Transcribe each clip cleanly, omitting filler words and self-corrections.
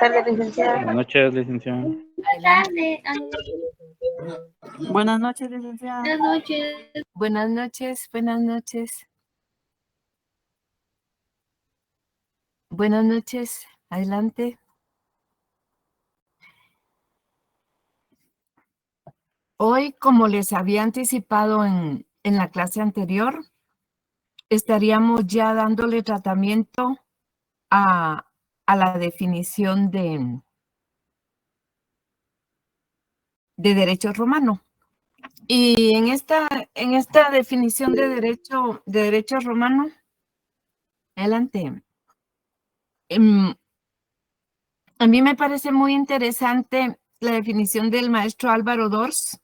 tardes, licenciada. Buenas noches, licenciada. Buenas noches, licenciada. Buenas noches. Buenas noches, buenas noches. Buenas noches, adelante. Hoy, como les había anticipado en la clase anterior, estaríamos ya dándole tratamiento a la definición de derecho romano. Y en esta definición de derecho romano, adelante. A mí me parece muy interesante la definición del maestro Álvaro Dors,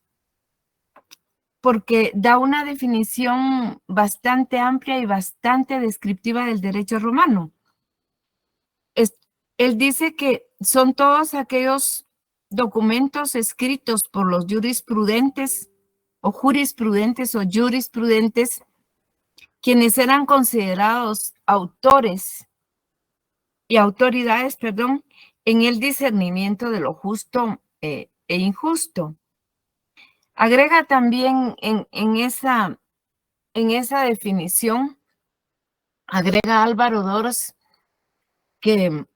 porque da una definición bastante amplia y bastante descriptiva del derecho romano. Él dice que son todos aquellos documentos escritos por los jurisprudentes o jurisprudentes quienes eran considerados autores y autoridades, en el discernimiento de lo justo e injusto. Agrega también en esa definición, agrega Álvaro Dors que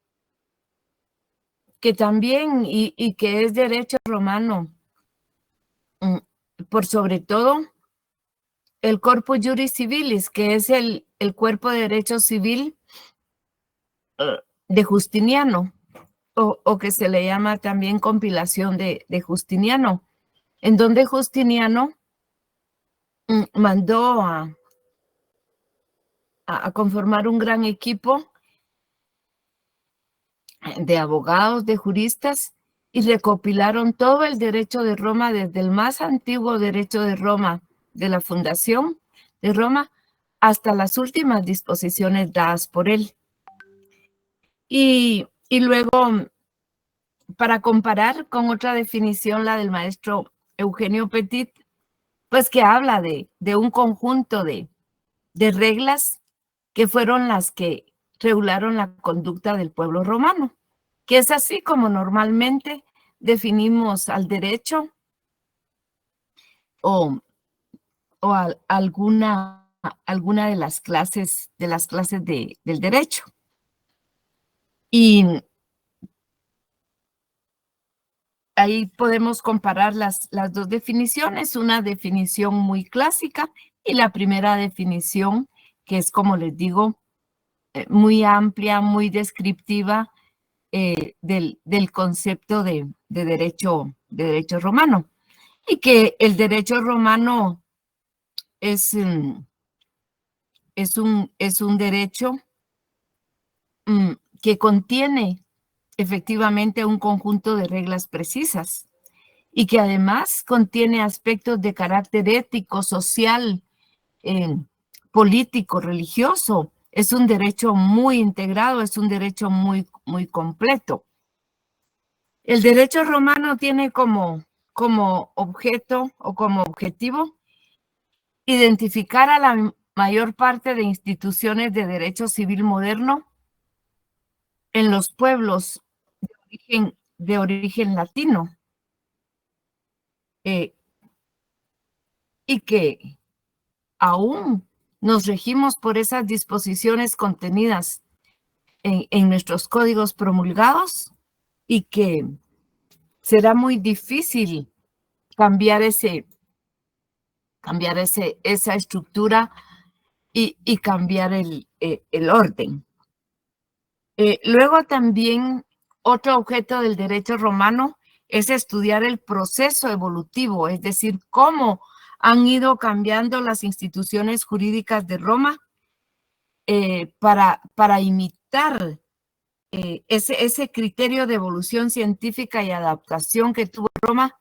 también y que es derecho romano, por sobre todo el corpus juris civilis, que es el cuerpo de derecho civil de Justiniano, o que se le llama también compilación de Justiniano, en donde Justiniano mandó a conformar un gran equipo de abogados, de juristas, y recopilaron todo el derecho de Roma, desde el más antiguo derecho de Roma, de la fundación de Roma, hasta las últimas disposiciones dadas por él. Y luego, para comparar con otra definición, la del maestro Eugenio Petit, pues que habla de un conjunto de reglas que fueron las que regularon la conducta del pueblo romano, que es así como normalmente definimos al derecho o alguna de las clases del derecho. Y ahí podemos comparar las dos definiciones, una definición muy clásica y la primera definición, que es, como les digo, muy amplia, muy descriptiva del concepto de derecho romano. Y que el derecho romano es un derecho que contiene efectivamente un conjunto de reglas precisas y que además contiene aspectos de carácter ético, social, político, religioso. Es un derecho muy integrado, es un derecho muy, muy completo. El derecho romano tiene como objeto o como objetivo identificar a la mayor parte de instituciones de derecho civil moderno en los pueblos de origen latino, y que aún nos regimos por esas disposiciones contenidas en nuestros códigos promulgados, y que será muy difícil cambiar esa estructura y cambiar el orden. Luego también otro objeto del derecho romano es estudiar el proceso evolutivo, es decir, cómo han ido cambiando las instituciones jurídicas de Roma para imitar ese criterio de evolución científica y adaptación que tuvo Roma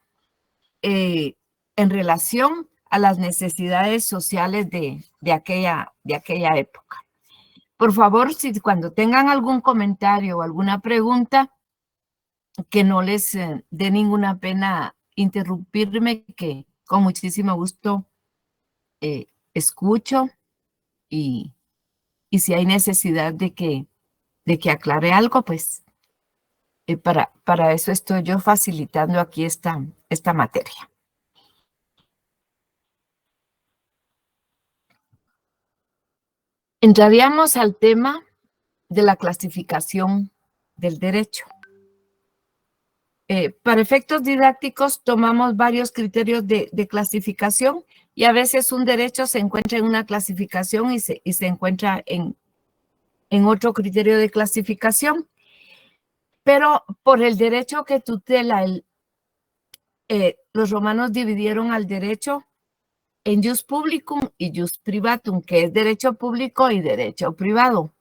en relación a las necesidades sociales de aquella época. Por favor, si cuando tengan algún comentario o alguna pregunta, que no les dé ninguna pena interrumpirme, que con muchísimo gusto escucho, y si hay necesidad de que aclare algo, pues Para eso estoy yo facilitando aquí esta materia. Entraríamos al tema de la clasificación del derecho. Para efectos didácticos tomamos varios criterios de clasificación y a veces un derecho se encuentra en una clasificación y se encuentra en otro criterio de clasificación. Pero por el derecho que tutela, los romanos dividieron al derecho en jus publicum y jus privatum, que es derecho público y derecho privado.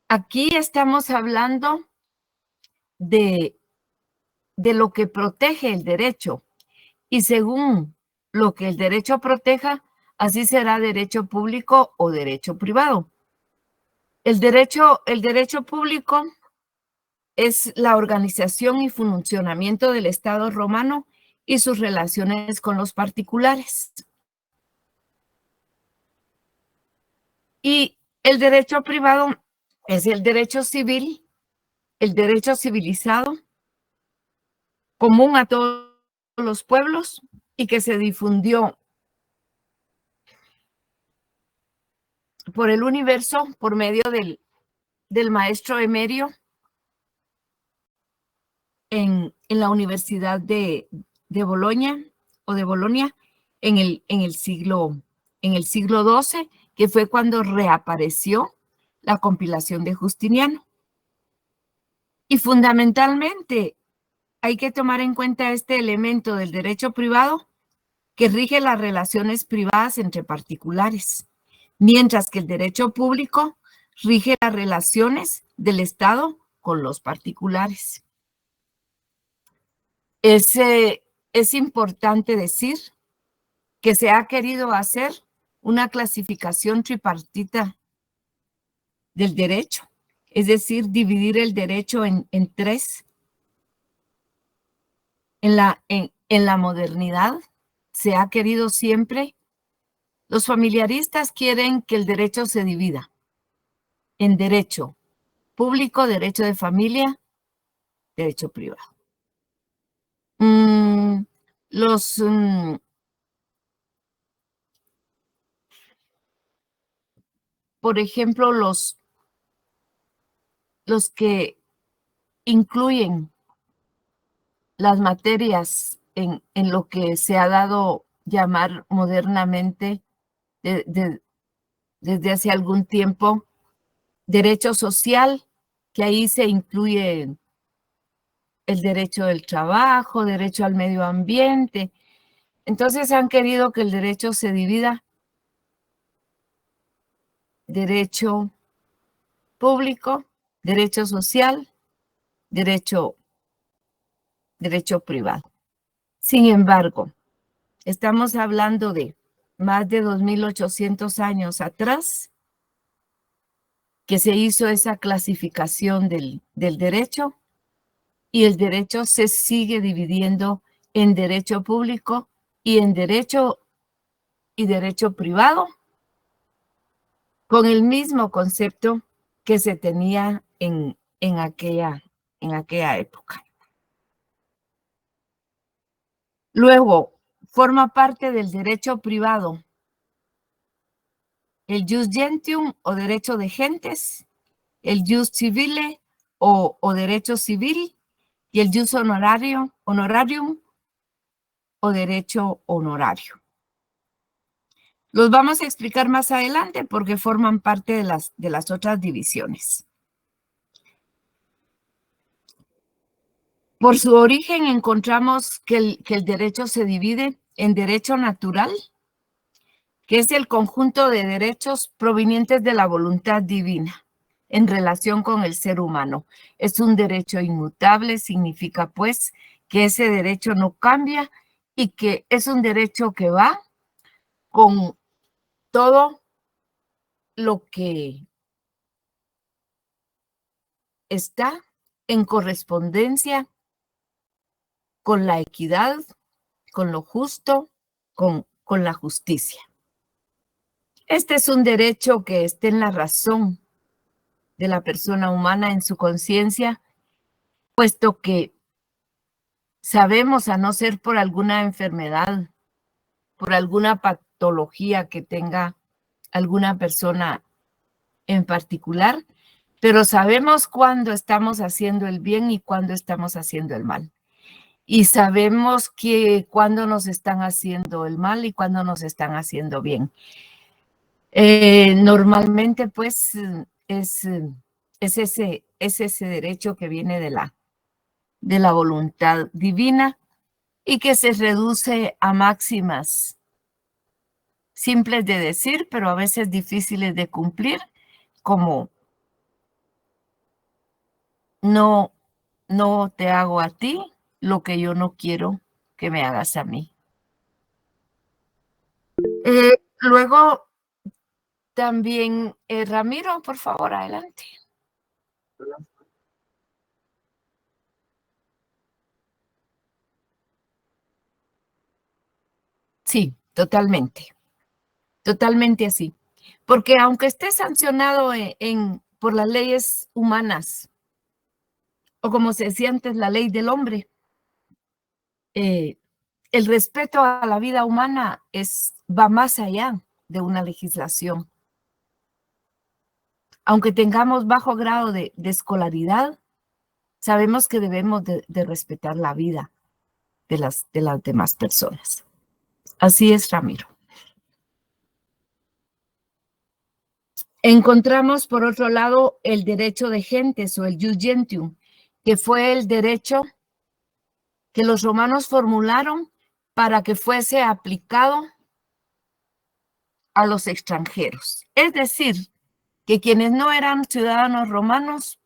Aquí estamos hablando de lo que protege el derecho y según lo que el derecho proteja, así será derecho público o derecho privado. El derecho público es la organización y funcionamiento del Estado romano y sus relaciones con los particulares. Y el derecho privado es el derecho civil, el derecho civilizado, común a todos los pueblos y que se difundió por el universo por medio del maestro Emerio en la Universidad de Bolonia o de Bolonia en el siglo XII, que fue cuando reapareció la compilación de Justiniano. Y fundamentalmente hay que tomar en cuenta este elemento del derecho privado que rige las relaciones privadas entre particulares, mientras que el derecho público rige las relaciones del Estado con los particulares. Es importante decir que se ha querido hacer una clasificación tripartita del derecho, es decir, dividir el derecho en tres. En la modernidad se ha querido siempre, los familiaristas quieren que el derecho se divida en derecho público, derecho de familia, derecho privado. Por ejemplo, los que incluyen las materias en lo que se ha dado llamar modernamente desde hace algún tiempo, derecho social, que ahí se incluye el derecho del trabajo, derecho al medio ambiente. Entonces han querido que el derecho se divida derecho público, derecho social, derecho privado. Sin embargo, estamos hablando de más de 2.800 años atrás que se hizo esa clasificación del derecho y el derecho se sigue dividiendo en derecho público y en derecho privado con el mismo concepto que se tenía en aquella época. Luego, forma parte del derecho privado el jus gentium o derecho de gentes, el jus civile o derecho civil y el jus honorarium o derecho honorario. Los vamos a explicar más adelante porque forman parte de las otras divisiones. Por su origen encontramos que el derecho se divide en derecho natural, que es el conjunto de derechos provenientes de la voluntad divina en relación con el ser humano. Es un derecho inmutable, significa pues que ese derecho no cambia y que es un derecho que va con todo lo que está en correspondencia con la equidad, con lo justo, con la justicia. Este es un derecho que está en la razón de la persona humana en su conciencia, puesto que sabemos, a no ser por alguna enfermedad, por alguna patología que tenga alguna persona en particular, pero sabemos cuándo estamos haciendo el bien y cuándo estamos haciendo el mal. Y sabemos que cuándo nos están haciendo el mal y cuándo nos están haciendo bien. Normalmente, pues, es ese derecho que viene de la voluntad divina y que se reduce a máximas simples de decir, pero a veces difíciles de cumplir, como no te hago a ti lo que yo no quiero que me hagas a mí. Luego, también, Ramiro, por favor, adelante. Sí, totalmente. Totalmente así. Porque aunque esté sancionado por las leyes humanas, o como se decía antes, la ley del hombre, el respeto a la vida humana va más allá de una legislación. Aunque tengamos bajo grado de escolaridad, sabemos que debemos de respetar la vida de las demás personas. Así es, Ramiro. Encontramos, por otro lado, el derecho de gentes o el jus gentium, que fue el derecho que los romanos formularon para que fuese aplicado a los extranjeros. Es decir, que quienes no eran ciudadanos romanos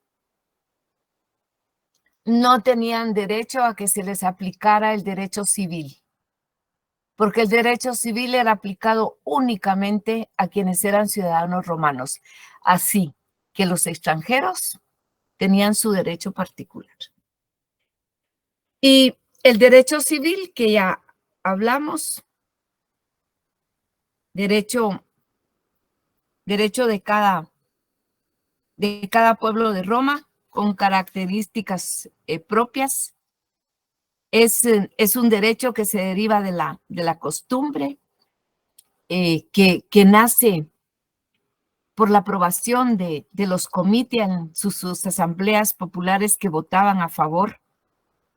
no tenían derecho a que se les aplicara el derecho civil, porque el derecho civil era aplicado únicamente a quienes eran ciudadanos romanos. Así que los extranjeros tenían su derecho particular. Y el derecho civil, que ya hablamos, derecho de cada pueblo de Roma, con características propias. Es un derecho que se deriva de la costumbre, que nace por la aprobación de los comités en sus asambleas populares que votaban a favor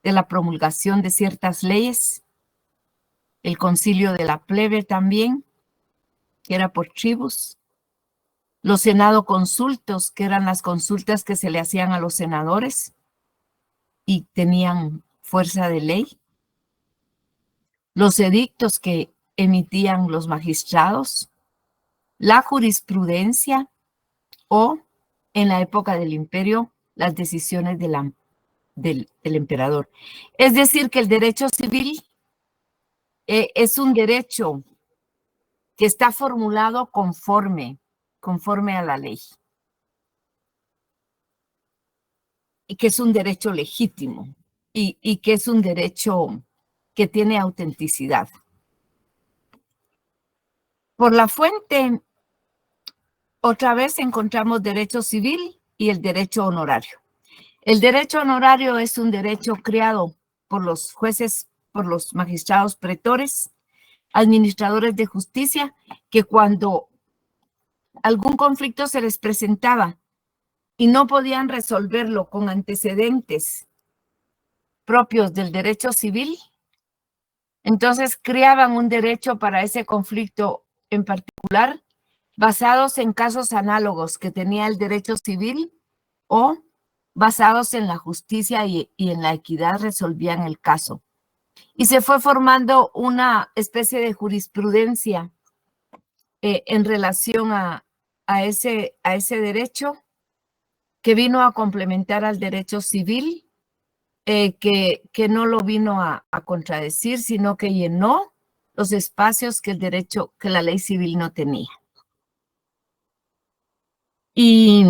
de la promulgación de ciertas leyes. El concilio de la plebe también, que era por tribus. Los senado consultos, que eran las consultas que se le hacían a los senadores y tenían fuerza de ley. Los edictos que emitían los magistrados. La jurisprudencia o, en la época del imperio, las decisiones del emperador. Es decir, que el derecho civil es un derecho que está formulado conforme a la ley. Y que es un derecho legítimo y que es un derecho que tiene autenticidad. Por la fuente, otra vez encontramos derecho civil y el derecho honorario. El derecho honorario es un derecho creado por los jueces, por los magistrados pretores, administradores de justicia, que cuando algún conflicto se les presentaba y no podían resolverlo con antecedentes propios del derecho civil, entonces creaban un derecho para ese conflicto en particular, basados en casos análogos que tenía el derecho civil o basados en la justicia y en la equidad resolvían el caso. Y se fue formando una especie de jurisprudencia en relación a ese derecho, que vino a complementar al derecho civil, que no lo vino a contradecir, sino que llenó los espacios que la ley civil no tenía. Y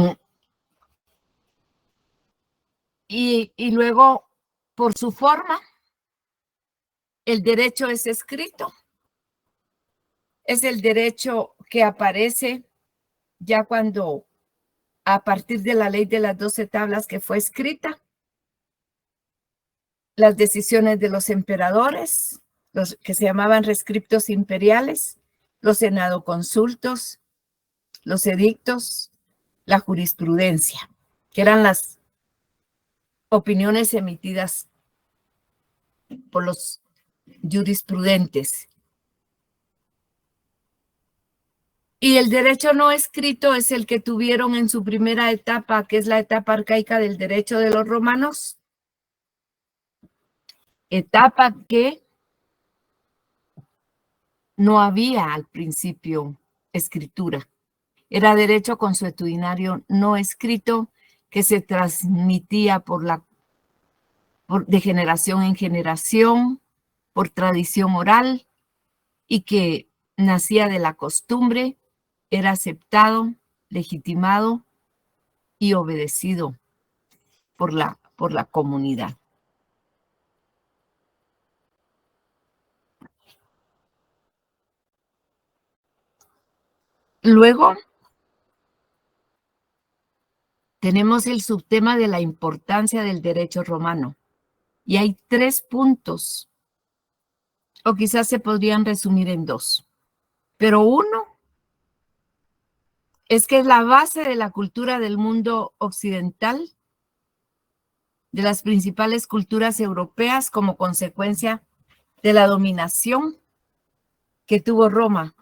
luego, por su forma, el derecho es escrito. Es el derecho que aparece ya cuando a partir de la ley de las 12 tablas que fue escrita, las decisiones de los emperadores, los que se llamaban rescriptos imperiales, los senadoconsultos, los edictos, la jurisprudencia, que eran las opiniones emitidas por los jurisprudentes. Y el derecho no escrito es el que tuvieron en su primera etapa, que es la etapa arcaica del derecho de los romanos, etapa que no había al principio escritura. Era derecho consuetudinario no escrito que se transmitía de generación en generación, por tradición oral, y que nacía de la costumbre, era aceptado, legitimado y obedecido por la comunidad. Luego, tenemos el subtema de la importancia del derecho romano. Y hay 3 puntos, o quizás se podrían resumir en 2. Pero uno es que es la base de la cultura del mundo occidental, de las principales culturas europeas como consecuencia de la dominación que tuvo Roma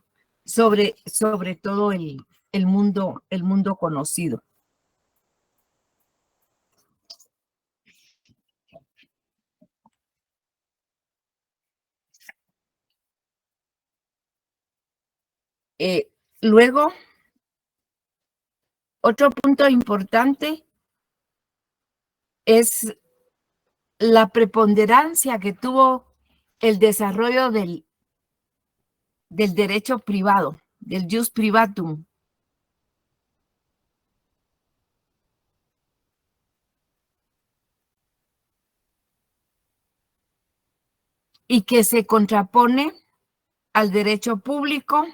sobre todo el mundo conocido. Luego, otro punto importante es la preponderancia que tuvo el desarrollo del derecho privado, del jus privatum. Y que se contrapone al derecho público,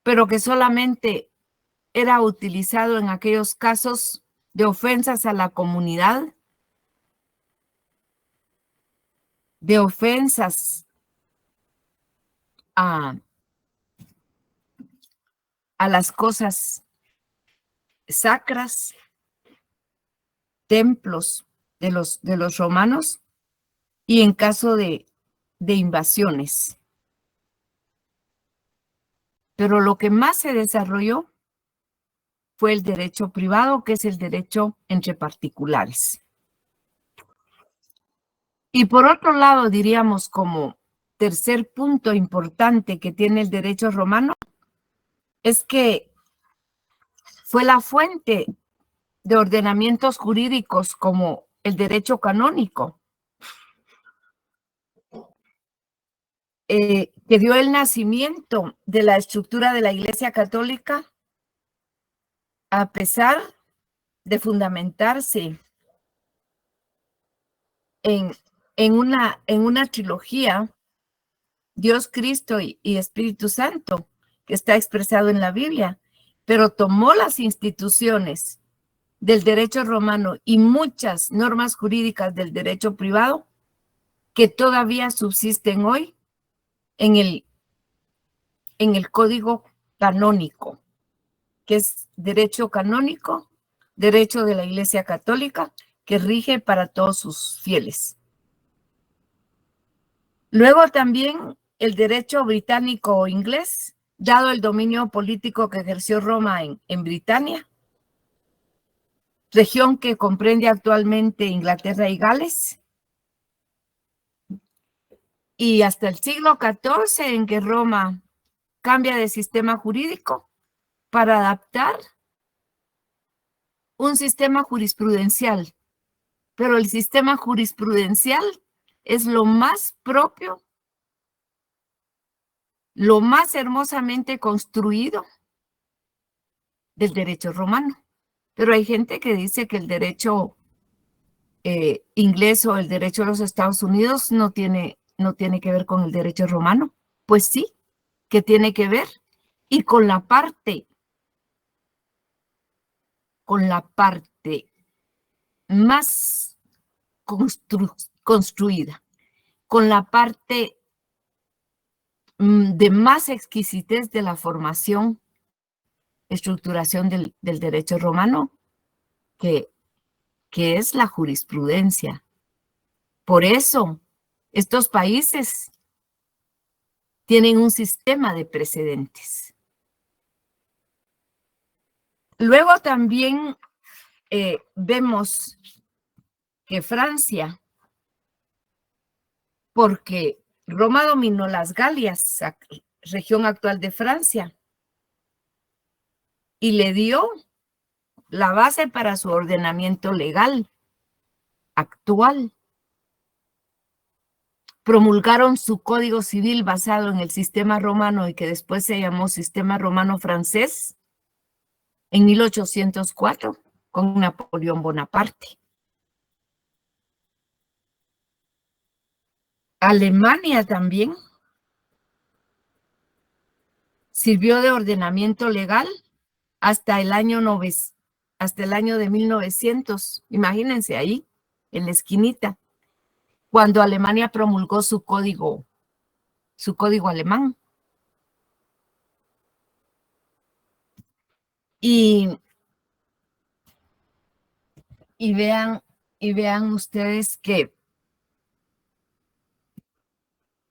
pero que solamente era utilizado en aquellos casos de ofensas a la comunidad, de ofensas a las cosas sacras, templos de los romanos, y en caso de invasiones. Pero lo que más se desarrolló fue el derecho privado, que es el derecho entre particulares. Y por otro lado, diríamos como tercer punto importante que tiene el derecho romano, es que fue la fuente de ordenamientos jurídicos como el derecho canónico, que dio el nacimiento de la estructura de la Iglesia Católica, a pesar de fundamentarse en una trilogía, Dios, Cristo y Espíritu Santo, que está expresado en la Biblia, pero tomó las instituciones del derecho romano y muchas normas jurídicas del derecho privado que todavía subsisten hoy en el código canónico, que es derecho canónico, derecho de la Iglesia Católica, que rige para todos sus fieles. Luego también el derecho británico o inglés, dado el dominio político que ejerció Roma en Britania, región que comprende actualmente Inglaterra y Gales, y hasta el siglo XIV en que Roma cambia de sistema jurídico para adaptar un sistema jurisprudencial, pero el sistema jurisprudencial es lo más propio, lo más hermosamente construido del derecho romano. Pero hay gente que dice que el derecho inglés o el derecho de los Estados Unidos no tiene que ver con el derecho romano. Pues sí, que tiene que ver, y con la parte con la parte más construida, con la parte de más exquisitez de la formación, estructuración del derecho romano, que es la jurisprudencia. Por eso, estos países tienen un sistema de precedentes. Luego también vemos que Francia, porque Roma dominó las Galias, región actual de Francia, y le dio la base para su ordenamiento legal actual. Promulgaron su código civil basado en el sistema romano y que después se llamó sistema romano francés en 1804 con Napoleón Bonaparte. Alemania también sirvió de ordenamiento legal hasta el año de 1900. Imagínense ahí, en la esquinita, cuando Alemania promulgó su código alemán. Y vean ustedes que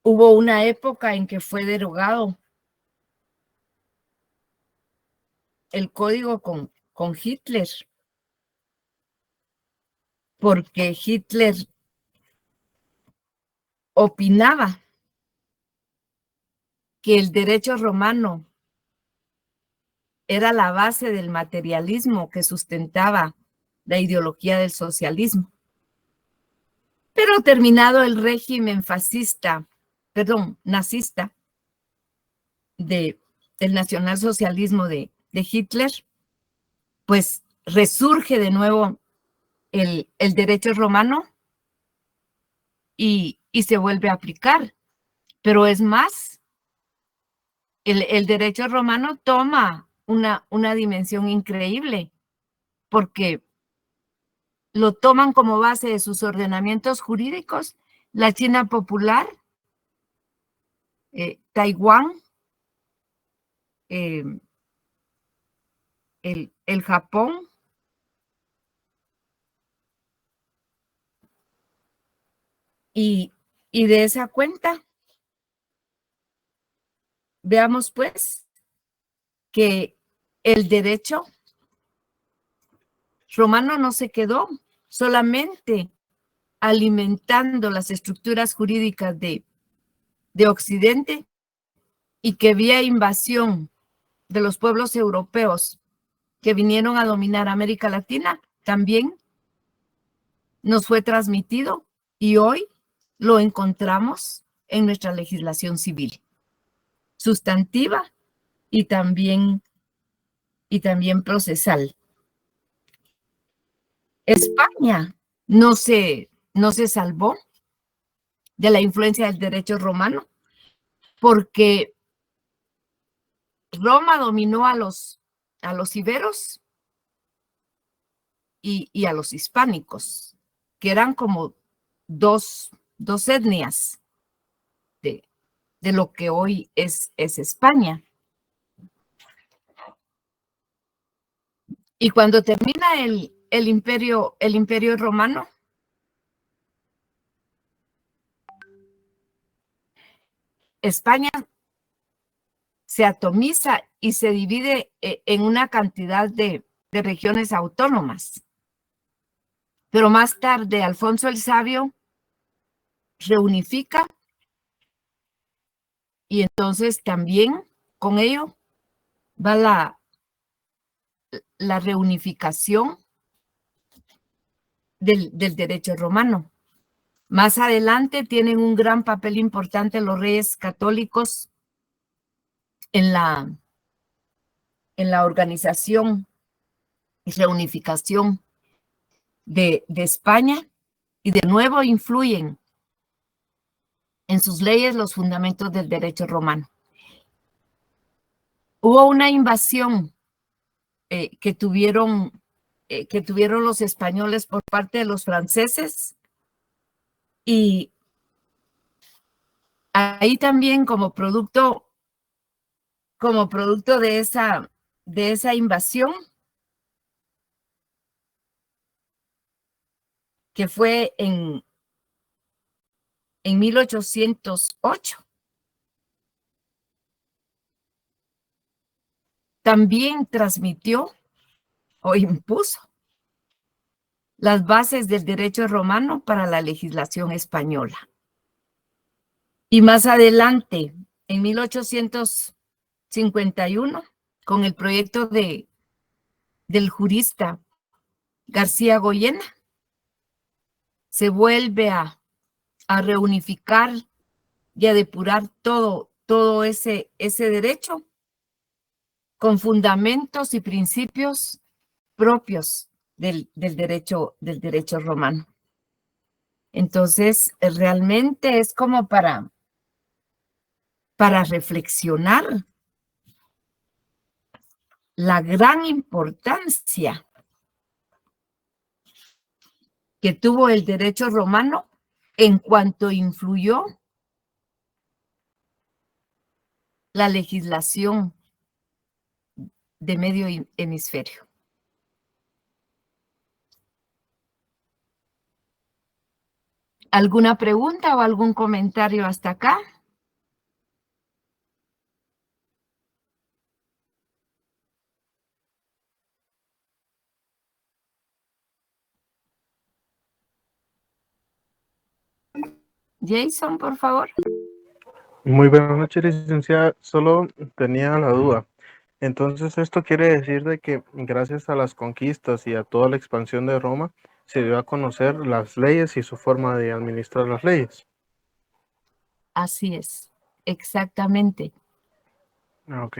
hubo una época en que fue derogado el código con Hitler, porque Hitler opinaba que el derecho romano era la base del materialismo que sustentaba la ideología del socialismo. Pero terminado el régimen nazista del nacionalsocialismo de Hitler, pues resurge de nuevo el derecho romano y se vuelve a aplicar. Pero es más, el derecho romano toma una dimensión increíble, porque lo toman como base de sus ordenamientos jurídicos la China popular, Taiwán, el Japón, y de esa cuenta, veamos pues que el derecho romano no se quedó solamente alimentando las estructuras jurídicas de Occidente, y que vía invasión de los pueblos europeos que vinieron a dominar América Latina, también nos fue transmitido y hoy lo encontramos en nuestra legislación civil, sustantiva y también procesal. España no se salvó de la influencia del derecho romano, porque Roma dominó a los iberos y a los hispánicos, que eran como dos etnias de lo que hoy es España. Y cuando termina el imperio romano, España se atomiza y se divide en una cantidad de regiones autónomas. Pero más tarde, Alfonso el Sabio reunifica, y entonces también con ello va la reunificación del derecho romano. Más adelante tienen un gran papel importante los reyes católicos en la organización y reunificación de España, y de nuevo influyen en sus leyes los fundamentos del derecho romano. Hubo una invasión que tuvieron que tuvieron los españoles por parte de los franceses. Y ahí también como producto de esa invasión, que fue en 1808, también transmitió o impuso las bases del derecho romano para la legislación española. Y más adelante, en 1851, con el proyecto del jurista García Goyena, se vuelve a reunificar y a depurar todo ese derecho con fundamentos y principios propios del derecho romano. Entonces, realmente es como para reflexionar la gran importancia que tuvo el derecho romano en cuanto influyó la legislación de medio hemisferio. ¿Alguna pregunta o algún comentario hasta acá? Jason, por favor. Muy buenas noches, licenciada. Solo tenía la duda. Entonces, esto quiere decir de que gracias a las conquistas y a toda la expansión de Roma, se dio a conocer las leyes y su forma de administrar las leyes. Así es, exactamente. Ok.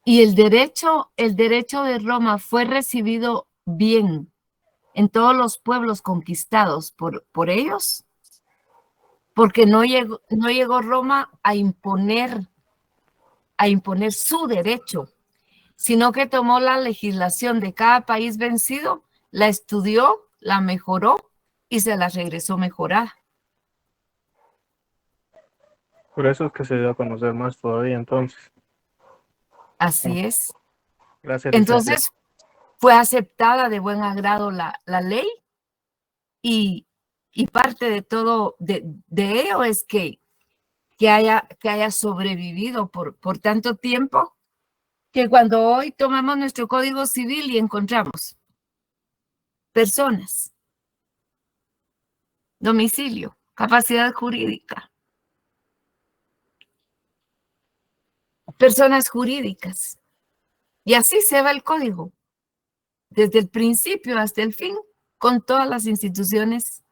Y el derecho de Roma fue recibido bien en todos los pueblos conquistados por ellos, porque no llegó Roma a imponer su derecho, sino que tomó la legislación de cada país vencido, la estudió, la mejoró y se la regresó mejorada. Por eso es que se dio a conocer más todavía, entonces. Así es. Gracias, licenciada. Entonces, fue aceptada de buen agrado la ley y parte de todo de ello es que haya sobrevivido por tanto tiempo, que cuando hoy tomamos nuestro Código Civil y encontramos personas, domicilio, capacidad jurídica, personas jurídicas, y así se va el código, desde el principio hasta el fin, con todas las instituciones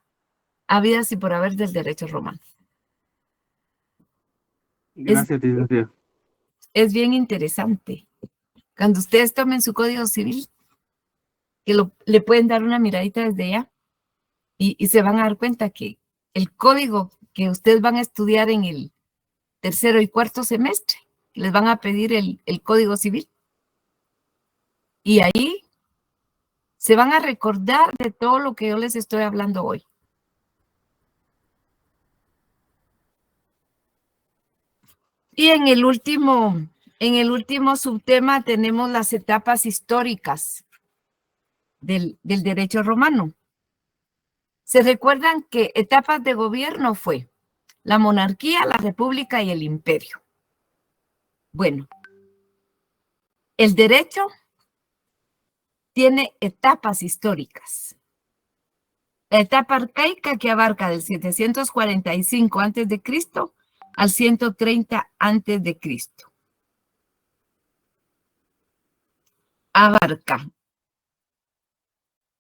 habidas y por haber del derecho romano. Gracias, licenciada. Es bien interesante. Cuando ustedes tomen su Código Civil, que le pueden dar una miradita desde allá y se van a dar cuenta que el código que ustedes van a estudiar en el tercero y cuarto semestre, les van a pedir el Código Civil. Y ahí se van a recordar de todo lo que yo les estoy hablando hoy. Y en el último subtema tenemos las etapas históricas del derecho romano. Se recuerdan que etapas de gobierno fue la monarquía, la república y el imperio. Bueno, el derecho tiene etapas históricas. La etapa arcaica, que abarca del 745 a.C. al 130 a.C. Abarca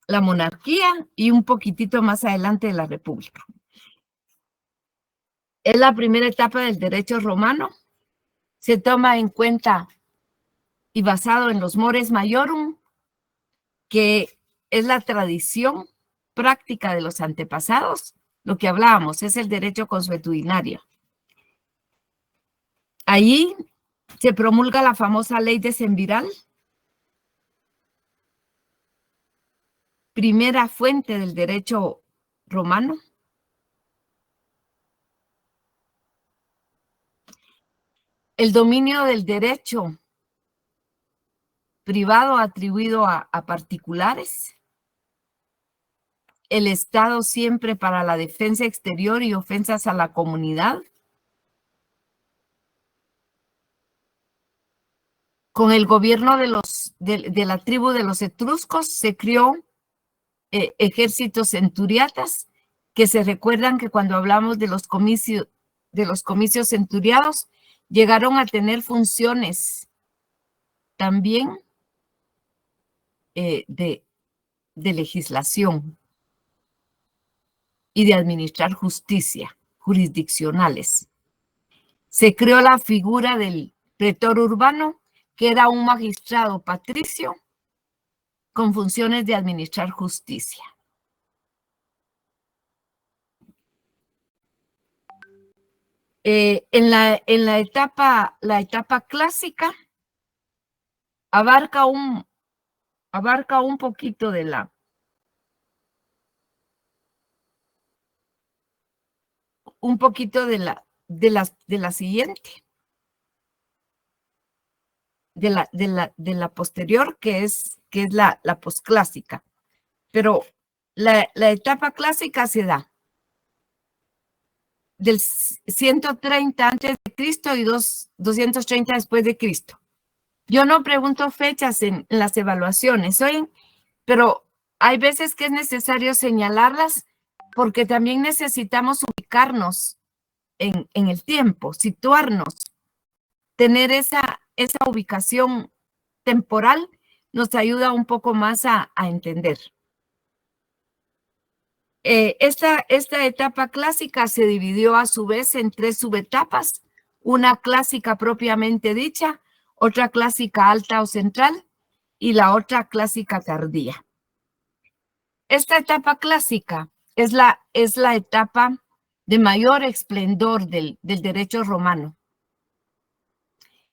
la monarquía y un poquitito más adelante de la república. Es la primera etapa del derecho romano. Se toma en cuenta y basado en los mores maiorum, que es la tradición práctica de los antepasados. Lo que hablábamos es el derecho consuetudinario. Allí se promulga la famosa ley de Semviral, primera fuente del derecho romano? El dominio del derecho privado atribuido a particulares. El Estado siempre para la defensa exterior y ofensas a la comunidad. Con el gobierno de la tribu de los etruscos se crió ejércitos centuriatas, que se recuerdan que cuando hablamos de los comicios centuriados, llegaron a tener funciones también de legislación y de administrar justicia, jurisdiccionales. Se creó la figura del pretor urbano, que era un magistrado patricio con funciones de administrar justicia. En la etapa clásica abarca un poquito de la siguiente, de la posterior, que es la posclásica. Pero la etapa clásica se da del 130 antes de Cristo y 230 después de Cristo. Yo no pregunto fechas en las evaluaciones, ¿oyen? Pero hay veces que es necesario señalarlas porque también necesitamos ubicarnos en el tiempo, situarnos, tener esa ubicación temporal nos ayuda un poco más a entender. Esta etapa clásica se dividió a su vez en 3 subetapas, una clásica propiamente dicha, otra clásica alta o central y la otra clásica tardía. Esta etapa clásica es la etapa de mayor esplendor del derecho romano.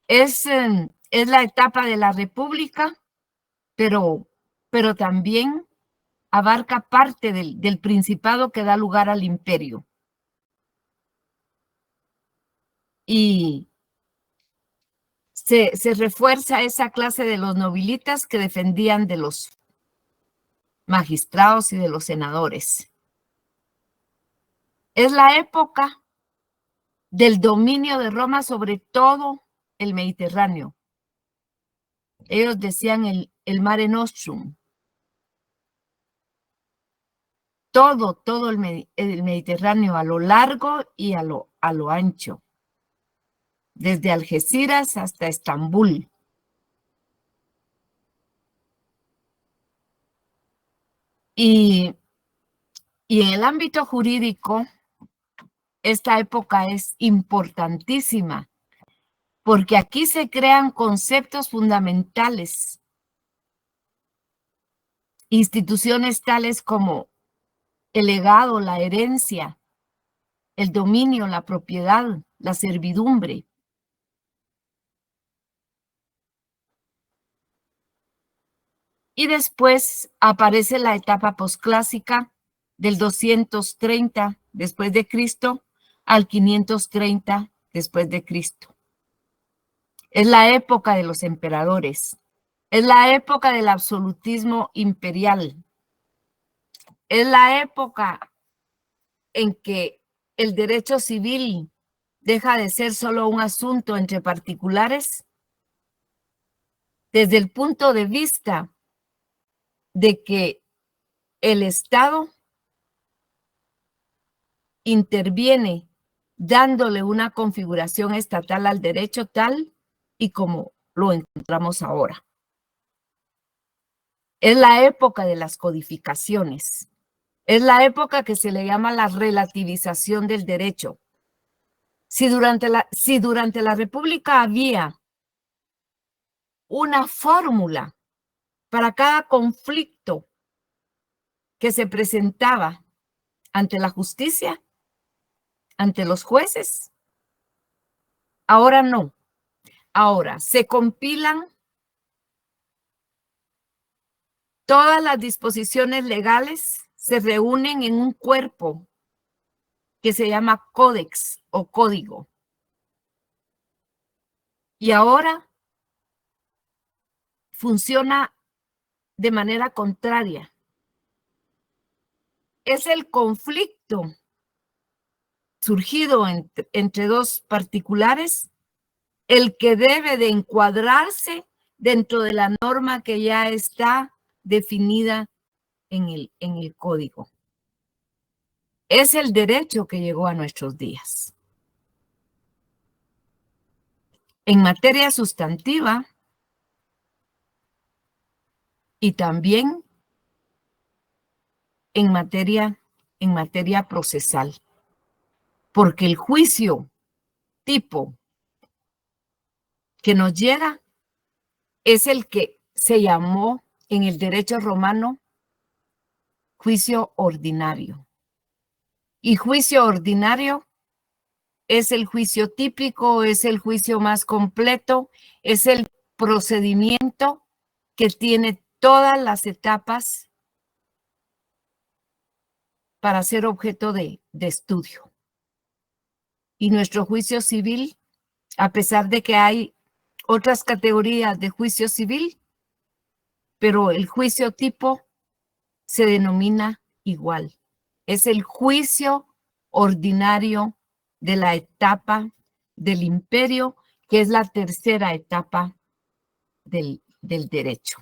Es la etapa de la República, pero también abarca parte del principado que da lugar al imperio. Y se refuerza esa clase de los nobilitas que defendían de los magistrados y de los senadores. Es la época del dominio de Roma sobre todo el Mediterráneo. Ellos decían el Mare Nostrum. Todo el Mediterráneo a lo largo y a lo ancho. Desde Algeciras hasta Estambul. Y en el ámbito jurídico, esta época es importantísima, porque aquí se crean conceptos fundamentales, instituciones tales como el legado, la herencia, el dominio, la propiedad, la servidumbre. Y después aparece la etapa posclásica del 230 después de Cristo al 530 después de Cristo. Es la época de los emperadores. Es la época del absolutismo imperial. Es la época en que el derecho civil deja de ser solo un asunto entre particulares desde el punto de vista de que el Estado interviene dándole una configuración estatal al derecho tal y como lo encontramos ahora. Es la época de las codificaciones. Es la época que se le llama la relativización del derecho. Si durante la República había una fórmula para cada conflicto que se presentaba ante la justicia, ante los jueces, ahora no. Ahora se compilan Todas las disposiciones legales se reúnen en un cuerpo que se llama códex o código. Y ahora funciona de manera contraria. Es el conflicto surgido entre dos particulares el que debe de encuadrarse dentro de la norma que ya está definida en el código. Es el derecho que llegó a nuestros días. En materia sustantiva y también en materia procesal. Porque el juicio tipo que nos llega es el que se llamó en el derecho romano juicio ordinario. Y juicio ordinario es el juicio típico, es el juicio más completo, es el procedimiento que tiene todas las etapas para ser objeto de estudio. Y nuestro juicio civil, a pesar de que hay otras categorías de juicio civil, pero el juicio tipo se denomina igual. Es el juicio ordinario de la etapa del imperio, que es la tercera etapa del derecho.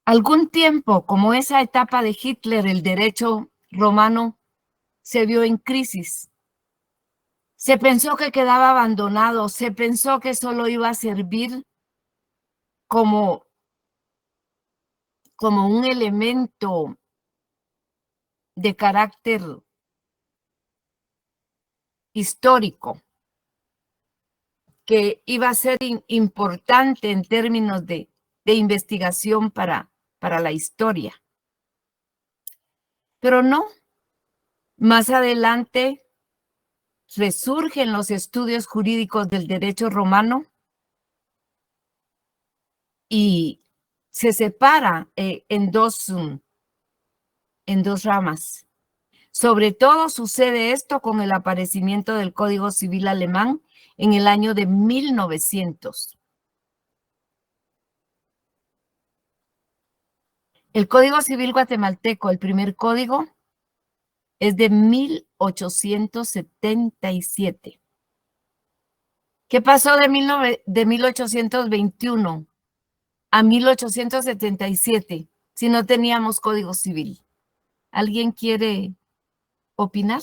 Algún tiempo, como esa etapa de Hitler, el derecho romano se vio en crisis. Se pensó que quedaba abandonado, se pensó que solo iba a servir como un elemento de carácter histórico, que iba a ser importante en términos de investigación para la historia. Pero no, más adelante resurgen los estudios jurídicos del derecho romano y se separa en dos ramas. Sobre todo sucede esto con el aparecimiento del Código Civil alemán en el año de 1900. El Código Civil guatemalteco, el primer código, es de 1877. ¿Qué pasó de 1821 a 1877 si no teníamos Código Civil? ¿Alguien quiere opinar?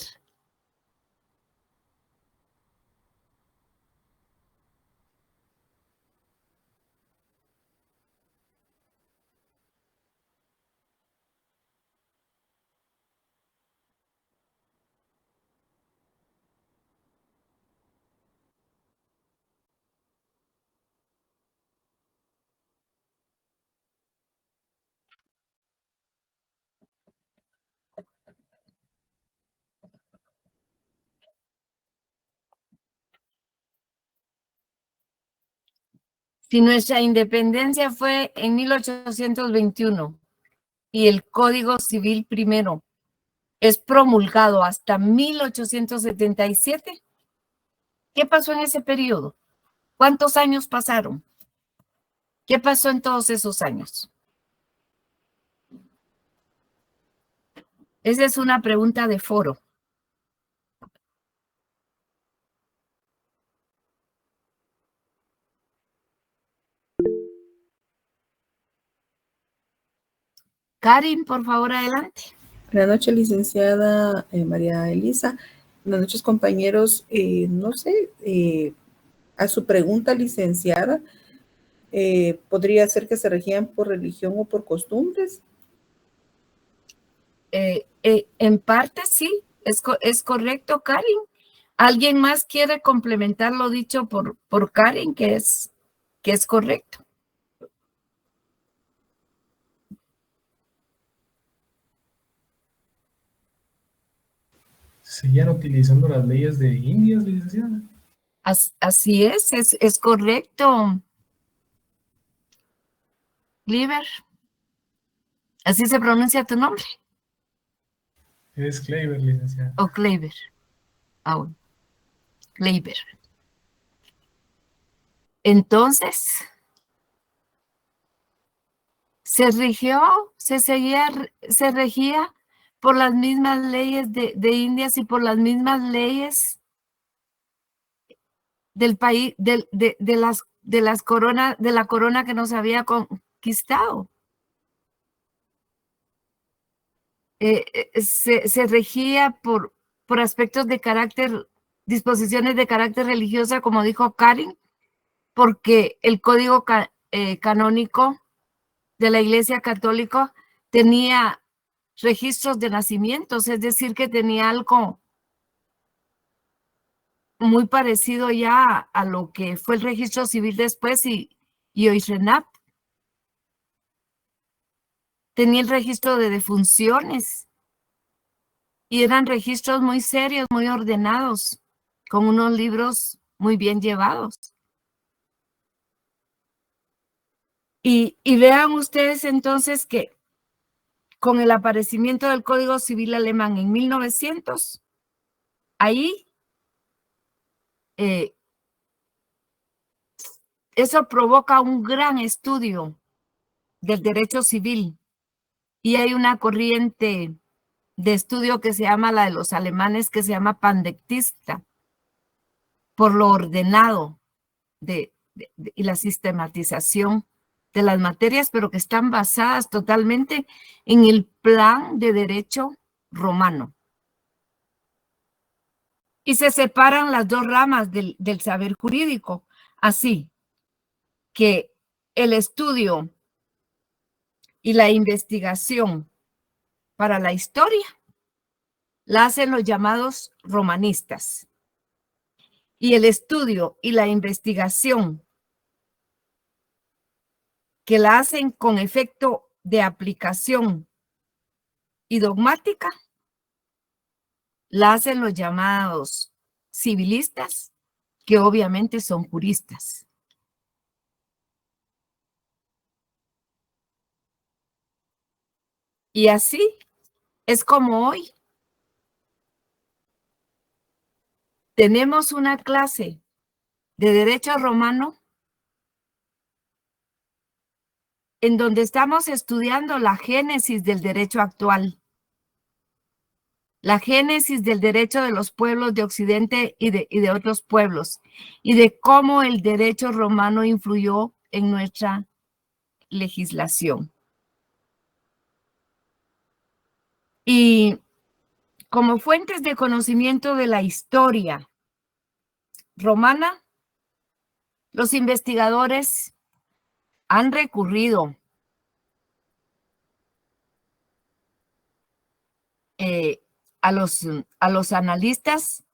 Si nuestra independencia fue en 1821 y el Código Civil primero es promulgado hasta 1877, ¿qué pasó en ese periodo? ¿Cuántos años pasaron? ¿Qué pasó en todos esos años? Esa es una pregunta de foro. Karin, por favor, adelante. Buenas noches, licenciada María Elisa. Buenas noches, compañeros. No sé, a su pregunta, licenciada, ¿podría ser que se regían por religión o por costumbres? En parte sí, es correcto, Karin. ¿Alguien más quiere complementar lo dicho por Karin, que es correcto? ¿Seguían utilizando las leyes de Indias, licenciada? Así es correcto. Cleaver. ¿Así se pronuncia tu nombre? Es Kleiber, licenciada. ¿O Cleaver? Bueno, Cleaver. Entonces, se regía por las mismas leyes de Indias y por las mismas leyes del país, de la corona que nos había conquistado. Se regía por aspectos de carácter, disposiciones de carácter religiosa, como dijo Karen, porque el código canónico de la Iglesia Católica tenía registros de nacimientos, es decir, que tenía algo muy parecido ya a lo que fue el registro civil después y OIRENAP. Tenía el registro de defunciones y eran registros muy serios, muy ordenados, con unos libros muy bien llevados. Y vean ustedes entonces que con el aparecimiento del Código Civil Alemán en 1900, ahí eso provoca un gran estudio del derecho civil y hay una corriente de estudio que se llama la de los alemanes, que se llama pandectista, por lo ordenado y la sistematización de las materias, pero que están basadas totalmente en el plan de derecho romano. Y se separan las dos ramas del saber jurídico, así que el estudio y la investigación para la historia la hacen los llamados romanistas. Y el estudio y la investigación que la hacen con efecto de aplicación y dogmática, la hacen los llamados civilistas, que obviamente son juristas. Y así es como hoy tenemos una clase de derecho romano en donde estamos estudiando la génesis del derecho actual, la génesis del derecho de los pueblos de Occidente y de otros pueblos, y de cómo el derecho romano influyó en nuestra legislación. Y como fuentes de conocimiento de la historia romana, los investigadores han recurrido a los analistas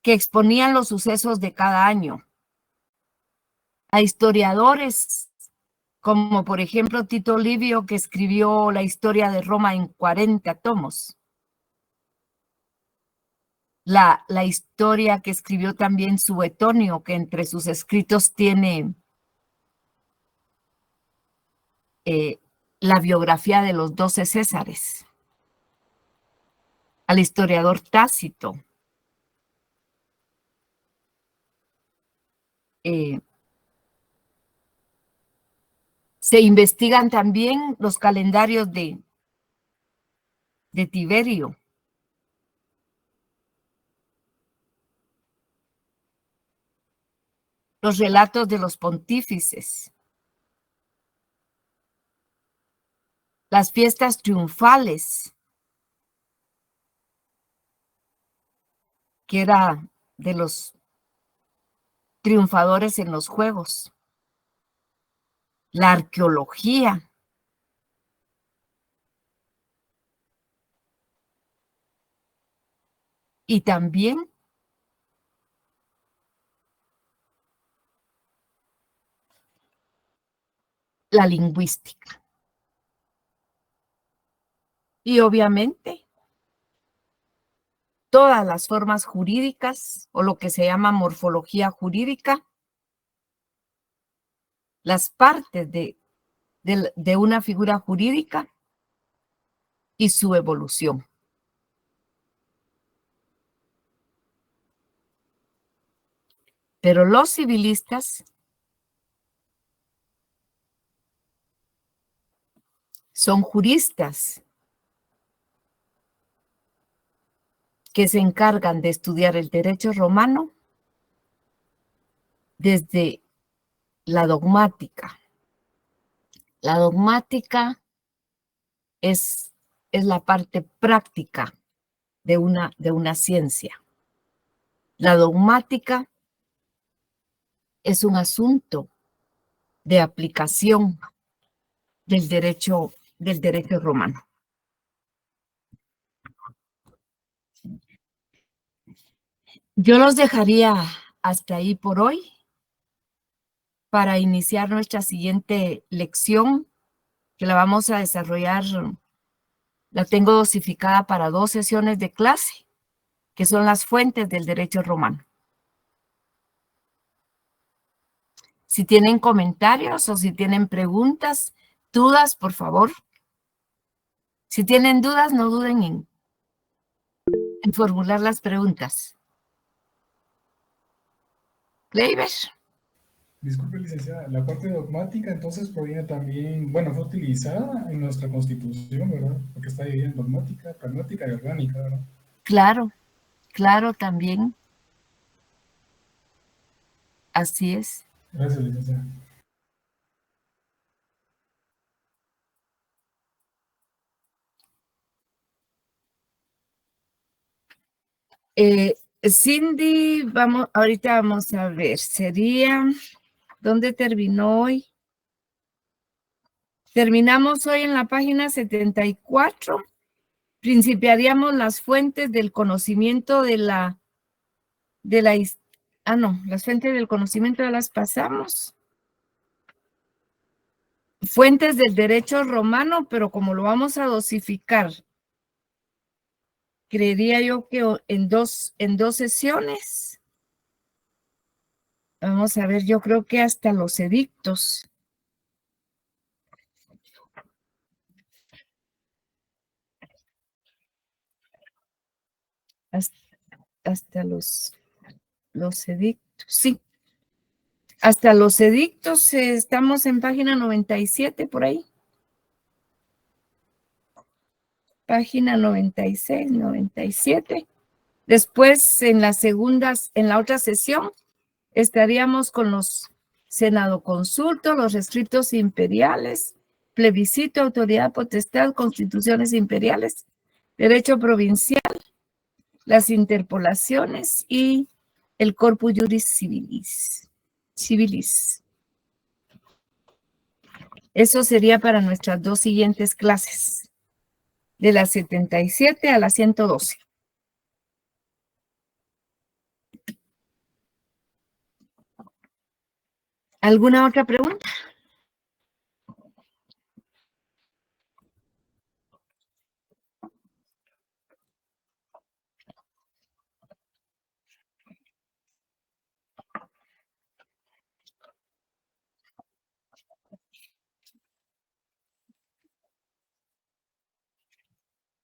que exponían los sucesos de cada año, a historiadores como por ejemplo Tito Livio, que escribió la historia de Roma en 40 tomos. La historia que escribió también Suetonio, que entre sus escritos tiene la biografía de los 12 Césares. Al historiador Tácito. Se investigan también los calendarios de Tiberio. Los relatos de los pontífices. Las fiestas triunfales, que era de los triunfadores en los juegos. La arqueología. Y también la lingüística. Y obviamente todas las formas jurídicas o lo que se llama morfología jurídica, las partes de de una figura jurídica y su evolución. Pero los civilistas son juristas que se encargan de estudiar el derecho romano desde la dogmática. La dogmática es la parte práctica de una ciencia. La dogmática es un asunto de aplicación del derecho romano. Yo los dejaría hasta ahí por hoy para iniciar nuestra siguiente lección, que la vamos a desarrollar. La tengo dosificada para 2 sesiones de clase, que son las fuentes del derecho romano. Si tienen comentarios o si tienen preguntas, dudas, por favor. Si tienen dudas, no duden en formular las preguntas. Kleiber. Disculpe, licenciada, la parte dogmática entonces proviene también, bueno, fue utilizada en nuestra Constitución, ¿verdad? Porque está dividida en dogmática, pragmática y orgánica, ¿verdad? Claro, claro, también. Así es. Gracias, licenciada. Cindy, ahorita vamos a ver, sería, ¿dónde terminó hoy? Terminamos hoy en la página 74. Principiaríamos las fuentes del conocimiento las fuentes del conocimiento ya las pasamos. Fuentes del derecho romano, pero como lo vamos a dosificar, creería yo que en dos sesiones. Vamos a ver, yo creo que hasta los edictos. Hasta los edictos, sí. Hasta los edictos estamos en página 97 por ahí. Página 96, 97. Después, en la otra sesión, estaríamos con los Senado consulto, los rescriptos imperiales, plebiscito, autoridad potestad, constituciones imperiales, derecho provincial, las interpolaciones y el corpus juris civilis. Eso sería para nuestras 2 siguientes clases, de la 77 a la 112. ¿Alguna otra pregunta?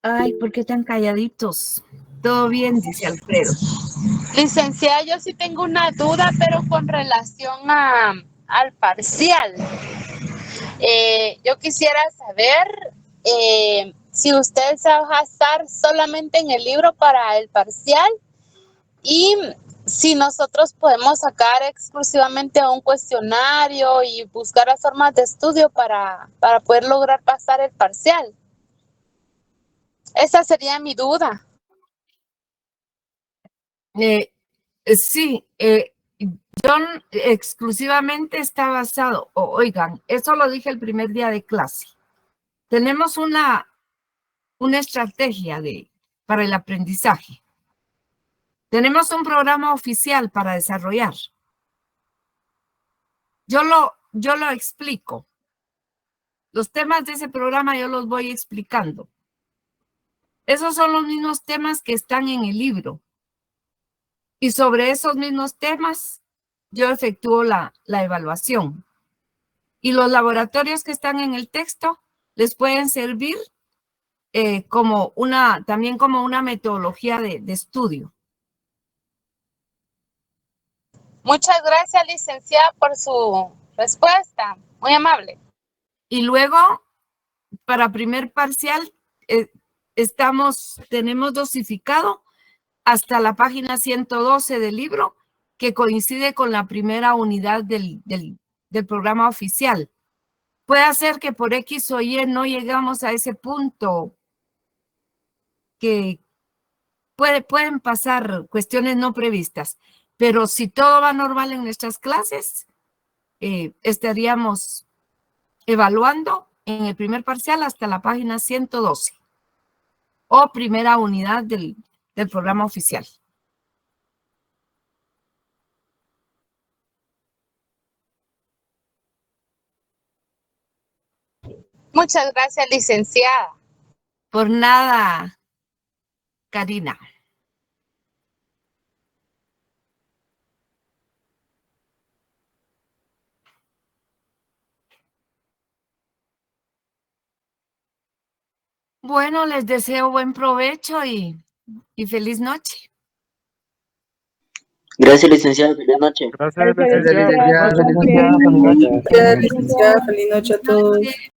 Ay, ¿por qué tan calladitos? Todo bien, dice Alfredo. Licenciada, yo sí tengo una duda, pero con relación al parcial. Yo quisiera saber si usted se va a basar solamente en el libro para el parcial y si nosotros podemos sacar exclusivamente un cuestionario y buscar las formas de estudio para poder lograr pasar el parcial. Esa sería mi duda. Sí, John exclusivamente está basado, oigan, eso lo dije el primer día de clase. Tenemos una estrategia para el aprendizaje. Tenemos un programa oficial para desarrollar. Yo lo explico. Los temas de ese programa yo los voy explicando. Esos son los mismos temas que están en el libro. Y sobre esos mismos temas yo efectúo la evaluación. Y los laboratorios que están en el texto les pueden servir también como una metodología de estudio. Muchas gracias, licenciada, por su respuesta. Muy amable. Y luego, para primer parcial, tenemos dosificado hasta la página 112 del libro, que coincide con la primera unidad del programa oficial. Puede ser que por X o Y no llegamos a ese punto, que pueden pasar cuestiones no previstas, pero si todo va normal en nuestras clases, estaríamos evaluando en el primer parcial hasta la página 112 o primera unidad del programa oficial. Muchas gracias, licenciada. Por nada, Karina. Bueno, les deseo buen provecho y feliz noche. Gracias, licenciada. Feliz noche. Gracias, Gracias, licenciada. licenciada. Buenas noches. Feliz noche a todos.